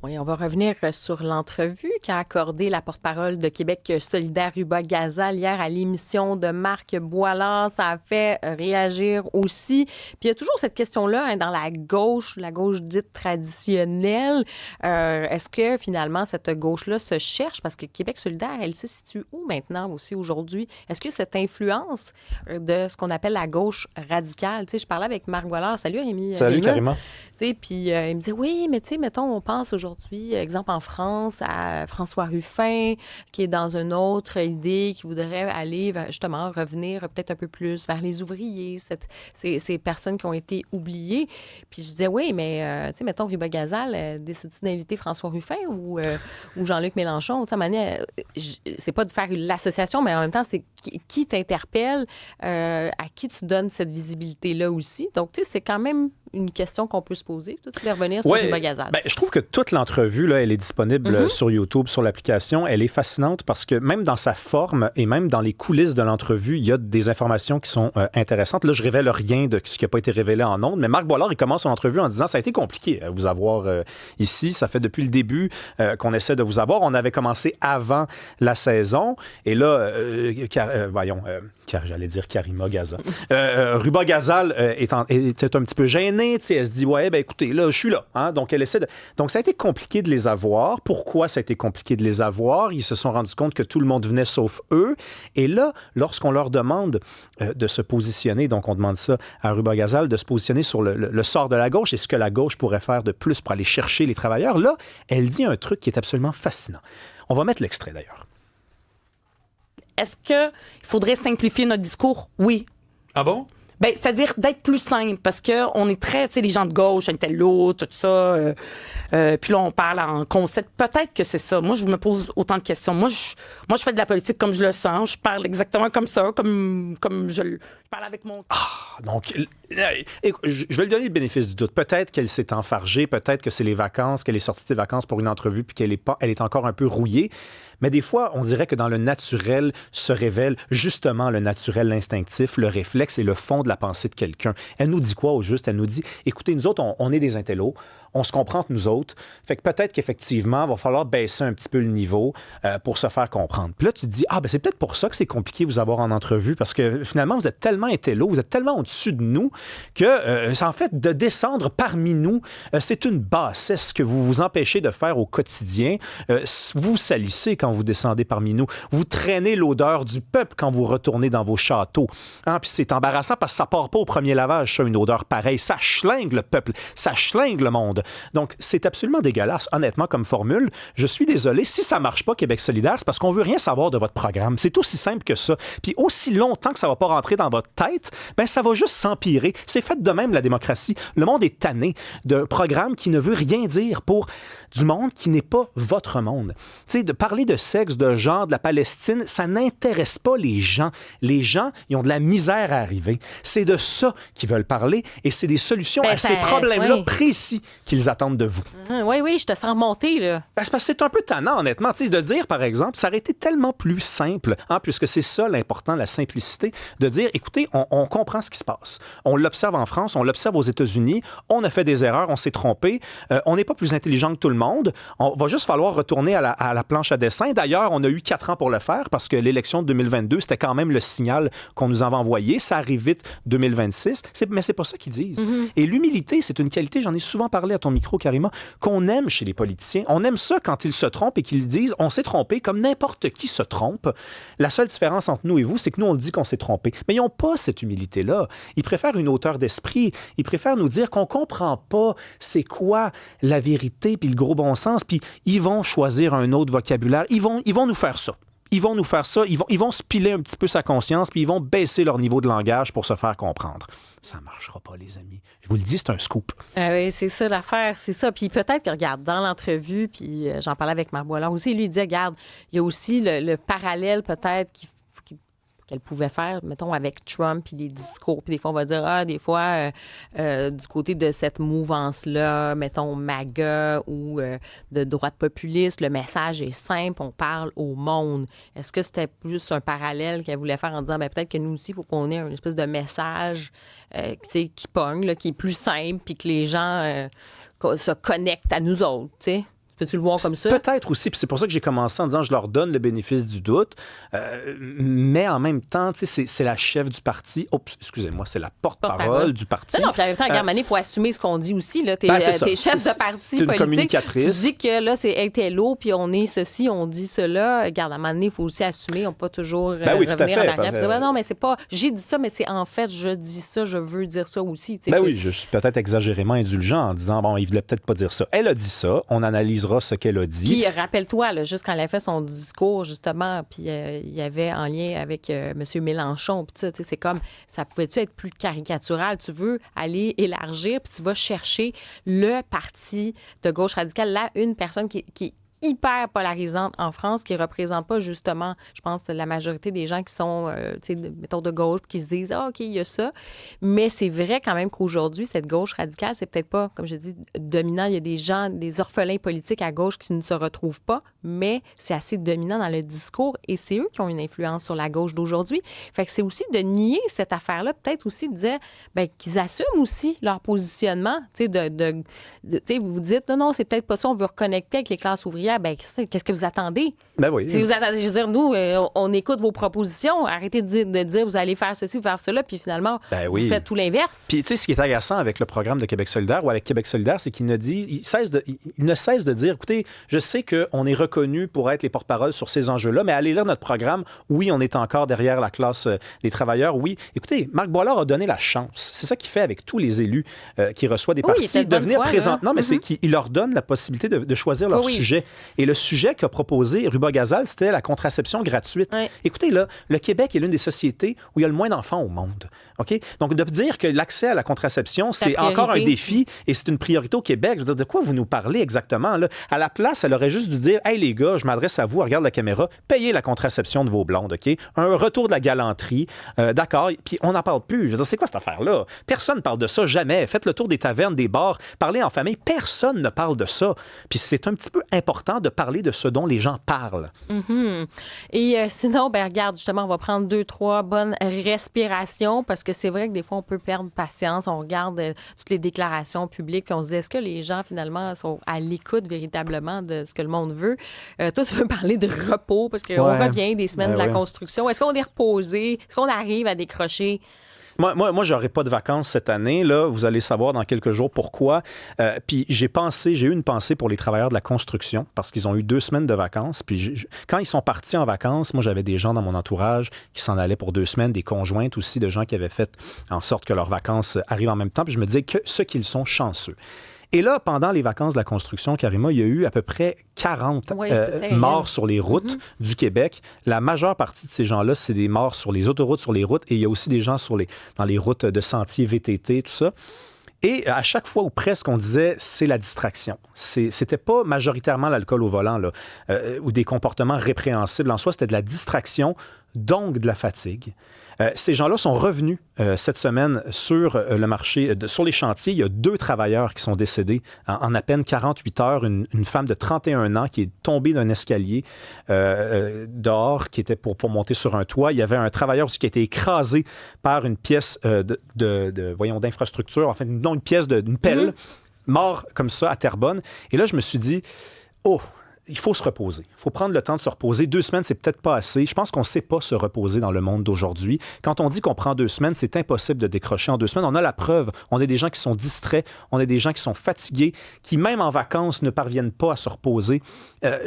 Oui, on va revenir sur l'entrevue qu'a accordée la porte-parole de Québec solidaire, Ruba Gazal, hier à l'émission de Marc Boilard. Ça a fait réagir aussi. Puis il y a toujours cette question-là dans la gauche dite traditionnelle. Est-ce que finalement cette gauche-là se cherche? Parce que Québec solidaire, elle se situe où maintenant aussi aujourd'hui? Est-ce que cette influence de ce qu'on appelle la gauche radicale? Tu sais, je parlais avec Marc Boilard. Salut Rémi. Salut Karima. Tu sais, puis il me disait, oui, mais tu sais, mettons, on pense aujourd'hui, exemple en France, à François Ruffin, qui est dans une autre idée, qui voudrait aller justement revenir peut-être un peu plus vers les ouvriers, ces personnes qui ont été oubliées. Puis je disais, oui, mais tu sais, mettons, Ruba Gazal, décide-tu d'inviter François Ruffin ou Jean-Luc Mélenchon? Tu sais, à un moment donné, c'est pas de faire l'association, mais en même temps, c'est qui t'interpelle, à qui tu donnes cette visibilité-là aussi. Donc, tu sais, c'est quand même une question qu'on peut se poser. Tu voulais revenir sur Ruba Gazal. Ben, je trouve que toute l'entrevue, là, elle est disponible sur YouTube, sur l'application. Elle est fascinante parce que même dans sa forme et même dans les coulisses de l'entrevue, il y a des informations qui sont intéressantes. Là, je révèle rien de ce qui n'a pas été révélé en ondes, mais Marc Boilard, il commence son entrevue en disant « Ça a été compliqué à vous avoir ici. Ça fait depuis le début qu'on essaie de vous avoir. On avait commencé avant la saison. Et là, j'allais dire Karima Gazal. Ruba Gazal était un petit peu gênée. Elle se dit, ouais, ben écoutez, là, je suis là. Hein? Donc, elle essaie de... Donc, ça a été compliqué de les avoir. Pourquoi ça a été compliqué de les avoir? Ils se sont rendus compte que tout le monde venait sauf eux. Et là, lorsqu'on leur demande de se positionner, donc on demande ça à Ruba Gazal, de se positionner sur le sort de la gauche et ce que la gauche pourrait faire de plus pour aller chercher les travailleurs, là, elle dit un truc qui est absolument fascinant. On va mettre l'extrait, d'ailleurs. Est-ce qu'il faudrait simplifier notre discours? Oui. Ah bon? Ben, c'est-à-dire d'être plus simple, parce qu'on est très, tu sais, les gens de gauche, intello, tout ça. Puis là, on parle en concept. Peut-être que c'est ça. Moi, je me pose autant de questions. Moi, je fais de la politique comme je le sens. Je parle exactement comme ça, comme je parle avec mon... Donc, je vais lui donner le bénéfice du doute. Peut-être qu'elle s'est enfargée, peut-être que c'est les vacances, qu'elle est sortie des vacances pour une entrevue puis qu'elle est encore un peu rouillée. Mais des fois, on dirait que dans le naturel se révèle justement le naturel, l'instinctif, le réflexe et le fond de la pensée de quelqu'un. Elle nous dit quoi au juste? Elle nous dit, écoutez, nous autres, on est des intellos, on se comprend entre nous autres, fait que peut-être qu'effectivement, il va falloir baisser un petit peu le niveau pour se faire comprendre. Puis là, tu te dis, ben c'est peut-être pour ça que c'est compliqué de vous avoir en entrevue, parce que finalement, vous êtes tellement intello, vous êtes tellement au-dessus de nous que, en fait, de descendre parmi nous, c'est une bassesse que vous vous empêchez de faire au quotidien. Vous salissez quand vous descendez parmi nous. Vous traînez l'odeur du peuple quand vous retournez dans vos châteaux. Hein? Puis c'est embarrassant parce que ça part pas au premier lavage, ça, une odeur pareille. Ça schlingue le peuple, ça schlingue le monde. Donc, c'est absolument dégueulasse, honnêtement, comme formule. Je suis désolé. Si ça marche pas, Québec solidaire, c'est parce qu'on veut rien savoir de votre programme. C'est aussi simple que ça. Puis aussi longtemps que ça va pas rentrer dans votre tête, ben ça va juste s'empirer. C'est fait de même, la démocratie. Le monde est tanné d'un programme qui ne veut rien dire pour du monde qui n'est pas votre monde. Tu sais, de parler de sexe, de genre, de la Palestine, ça n'intéresse pas les gens. Les gens, ils ont de la misère à arriver. C'est de ça qu'ils veulent parler et c'est des solutions à ces problèmes-là précis qu'ils attendent de vous. Oui, je te sens remonter, là. Ben, c'est parce que c'est un peu tannant, honnêtement, tu sais, de dire, par exemple, ça aurait été tellement plus simple, hein, puisque c'est ça l'important, la simplicité, de dire, écoutez, on comprend ce qui se passe. On l'observe en France, on l'observe aux États-Unis, on a fait des erreurs, on s'est trompé, on n'est pas plus intelligent que tout le monde, on va juste falloir retourner à la planche à dessin. D'ailleurs, on a eu 4 ans pour le faire, parce que l'élection de 2022, c'était quand même le signal qu'on nous avait envoyé. Ça arrive vite 2026, mais c'est pas ça qu'ils disent. Et l'humilité, c'est une qualité, j'en ai souvent parlé à ton micro, Karima, qu'on aime chez les politiciens. On aime ça quand ils se trompent et qu'ils disent « on s'est trompé », comme n'importe qui se trompe. La seule différence entre nous et vous, c'est que nous, on le dit qu'on s'est trompé. Mais ils n'ont pas cette humilité-là. Ils préfèrent une hauteur d'esprit. Ils préfèrent nous dire qu'on comprend pas c'est quoi la vérité puis le gros bon sens, puis ils vont choisir un autre vocabulaire. Ils vont nous faire ça. Ils vont nous faire ça, ils vont se piler un petit peu sa conscience, puis ils vont baisser leur niveau de langage pour se faire comprendre. Ça ne marchera pas, les amis. Je vous le dis, c'est un scoop. Oui, c'est ça l'affaire, c'est ça. Puis peut-être que, regarde, dans l'entrevue, puis j'en parlais avec Marc Boilard aussi, lui, il disait, regarde, il y a aussi le parallèle peut-être qu'elle pouvait faire, mettons, avec Trump puis les discours. Puis des fois, on va dire, des fois, du côté de cette mouvance-là, mettons, MAGA ou de droite populiste, le message est simple, on parle au monde. Est-ce que c'était plus un parallèle qu'elle voulait faire en disant, peut-être que nous aussi, il faut qu'on ait une espèce de message qui pogne, là, qui est plus simple, puis que les gens se connectent à nous autres, tu sais? Peux-tu le voir comme ça? Peut-être aussi. Puis c'est pour ça que j'ai commencé en disant je leur donne le bénéfice du doute. Mais en même temps, c'est la chef du parti. Excusez-moi, c'est la porte-parole du parti. Non, puis en même temps, regarde, Mané, il faut assumer ce qu'on dit aussi. T'es chef de parti c'est une politique. Communicatrice. Tu dis que là, c'est intello, puis on est ceci, on dit cela. Regarde, à un moment donné, il faut aussi assumer. On ne peut pas toujours oui, revenir en arrière. Dire, non, mais c'est pas... J'ai dit ça, mais c'est en fait, je dis ça, je veux dire ça aussi. Oui, je suis peut-être exagérément indulgent en disant, bon, il voulait peut-être pas dire ça. Elle a dit ça. On analysera ce qu'elle a dit. Puis rappelle-toi, là, juste quand elle a fait son discours, justement, puis il y avait en lien avec M. Mélenchon, puis ça, c'est comme, ça pouvait-tu être plus caricatural? Tu veux aller élargir, puis tu vas chercher le parti de gauche radicale, là, une personne qui est hyper polarisante en France, qui ne représente pas justement, je pense, la majorité des gens qui sont, mettons, de gauche, qui se disent « Ah, OK, il y a ça ». Mais c'est vrai quand même qu'aujourd'hui, cette gauche radicale, c'est peut-être pas, comme je dis, dominant. Il y a des gens, des orphelins politiques à gauche qui ne se retrouvent pas, mais c'est assez dominant dans le discours et c'est eux qui ont une influence sur la gauche d'aujourd'hui. Fait que c'est aussi de nier cette affaire-là, peut-être aussi de dire qu'ils assument aussi leur positionnement. Vous vous dites « Non, c'est peut-être pas ça, on veut reconnecter avec les classes ouvrières ». Qu'est-ce que vous attendez? Ben oui. Si vous attendez, je veux dire, nous, on écoute vos propositions. Arrêtez de dire vous allez faire ceci, vous faire cela, puis finalement, vous faites tout l'inverse. Puis, tu sais, ce qui est agaçant avec le programme de Québec solidaire ou avec Québec solidaire, c'est qu'il ne cesse de dire, écoutez, je sais qu'on est reconnu pour être les porte-paroles sur ces enjeux-là, mais allez lire notre programme. Oui, on est encore derrière la classe des travailleurs. Oui. Écoutez, Marc Boilard a donné la chance. C'est ça qu'il fait avec tous les élus qui reçoit des partis, de venir présenter. Non, mais c'est qu'il leur donne la possibilité de choisir leur sujet. Et le sujet qu'a proposé Ruba Gazal, c'était la contraception gratuite. Oui. Écoutez, là, le Québec est l'une des sociétés où il y a le moins d'enfants au monde. OK? Donc, de dire que l'accès à la contraception, c'est encore un défi et c'est une priorité au Québec, je veux dire, de quoi vous nous parlez exactement? Là? À la place, elle aurait juste dû dire, « Hey, les gars, je m'adresse à vous, regarde la caméra, payez la contraception de vos blondes, OK? Un retour de la galanterie, d'accord? Puis on n'en parle plus. Je veux dire, c'est quoi cette affaire-là? Personne ne parle de ça, jamais. Faites le tour des tavernes, des bars, parlez en famille. Personne ne parle de ça. Puis c'est un petit peu important de parler de ce dont les gens parlent. Mm-hmm. Et sinon, regarde, justement, on va prendre 2-3 bonnes respirations parce que c'est vrai que des fois, on peut perdre patience. On regarde toutes les déclarations publiques puis on se dit, est-ce que les gens, finalement, sont à l'écoute véritablement de ce que le monde veut? Toi, tu veux parler de repos parce qu'on revient des semaines de la construction. Est-ce qu'on est reposé? Est-ce qu'on arrive à décrocher? Moi, j'aurai pas de vacances cette année. Là, vous allez savoir dans quelques jours pourquoi. Puis j'ai eu une pensée pour les travailleurs de la construction parce qu'ils ont eu 2 semaines de vacances. Puis quand ils sont partis en vacances, moi, j'avais des gens dans mon entourage qui s'en allaient pour 2 semaines, des conjointes aussi de gens qui avaient fait en sorte que leurs vacances arrivent en même temps. Puis je me disais que ceux qu'ils sont chanceux. Et là, pendant les vacances de la construction, Karima, il y a eu à peu près 40 morts sur les routes du Québec. La majeure partie de ces gens-là, c'est des morts sur les autoroutes, sur les routes. Et il y a aussi des gens dans les routes de sentiers VTT, tout ça. Et à chaque fois, ou presque, on disait, c'est la distraction. C'était pas majoritairement l'alcool au volant, là, ou des comportements répréhensibles en soi. C'était de la distraction, donc de la fatigue. Ces gens-là sont revenus cette semaine sur le marché, sur les chantiers. Il y a 2 travailleurs qui sont décédés en à peine 48 heures. Une femme de 31 ans qui est tombée d'un escalier dehors, qui était pour monter sur un toit. Il y avait un travailleur aussi qui a été écrasé par une pièce d'infrastructure, enfin, non, une pièce d'une pelle, mort comme ça à Terrebonne. Et là, je me suis dit, il faut se reposer. Il faut prendre le temps de se reposer. 2 semaines, c'est peut-être pas assez. Je pense qu'on ne sait pas se reposer dans le monde d'aujourd'hui. Quand on dit qu'on prend 2 semaines, c'est impossible de décrocher en 2 semaines. On a la preuve. On a des gens qui sont distraits. On a des gens qui sont fatigués, qui, même en vacances, ne parviennent pas à se reposer.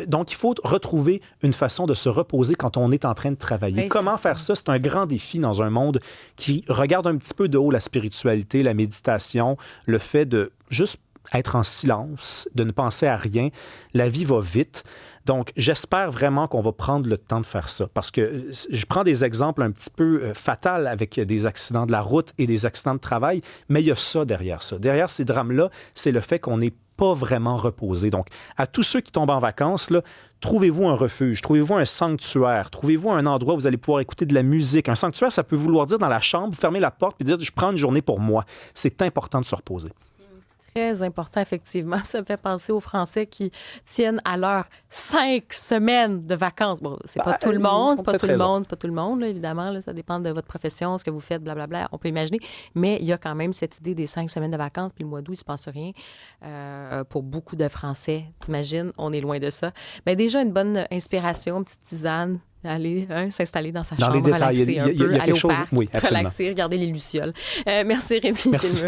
Donc, il faut retrouver une façon de se reposer quand on est en train de travailler. Oui, comment faire ça? C'est un grand défi dans un monde qui regarde un petit peu de haut la spiritualité, la méditation, le fait de juste être en silence, de ne penser à rien. La vie va vite. Donc, j'espère vraiment qu'on va prendre le temps de faire ça. Parce que je prends des exemples un petit peu fatals avec des accidents de la route et des accidents de travail, mais il y a ça derrière ça. Derrière ces drames-là, c'est le fait qu'on n'est pas vraiment reposé. Donc, à tous ceux qui tombent en vacances, là, trouvez-vous un refuge, trouvez-vous un sanctuaire, trouvez-vous un endroit où vous allez pouvoir écouter de la musique. Un sanctuaire, ça peut vouloir dire dans la chambre, fermer la porte et dire « je prends une journée pour moi ». C'est important de se reposer. très important, effectivement. Ça me fait penser aux Français qui tiennent à leur 5 semaines de vacances. Bon, c'est pas tout le monde, c'est pas tout le monde, c'est pas tout le monde, là, évidemment. Là, ça dépend de votre profession, ce que vous faites, blablabla. On peut imaginer. Mais il y a quand même cette idée des 5 semaines de vacances, puis le mois d'août, il se passe rien. Pour beaucoup de Français, t'imagines, on est loin de ça. Mais déjà, une bonne inspiration, une petite tisane. Aller s'installer dans sa chambre, les détails, relaxer un peu, il y a aller quelque au chose, parc, oui, absolument. relaxer, regarder les lucioles. Merci Rémi. Merci.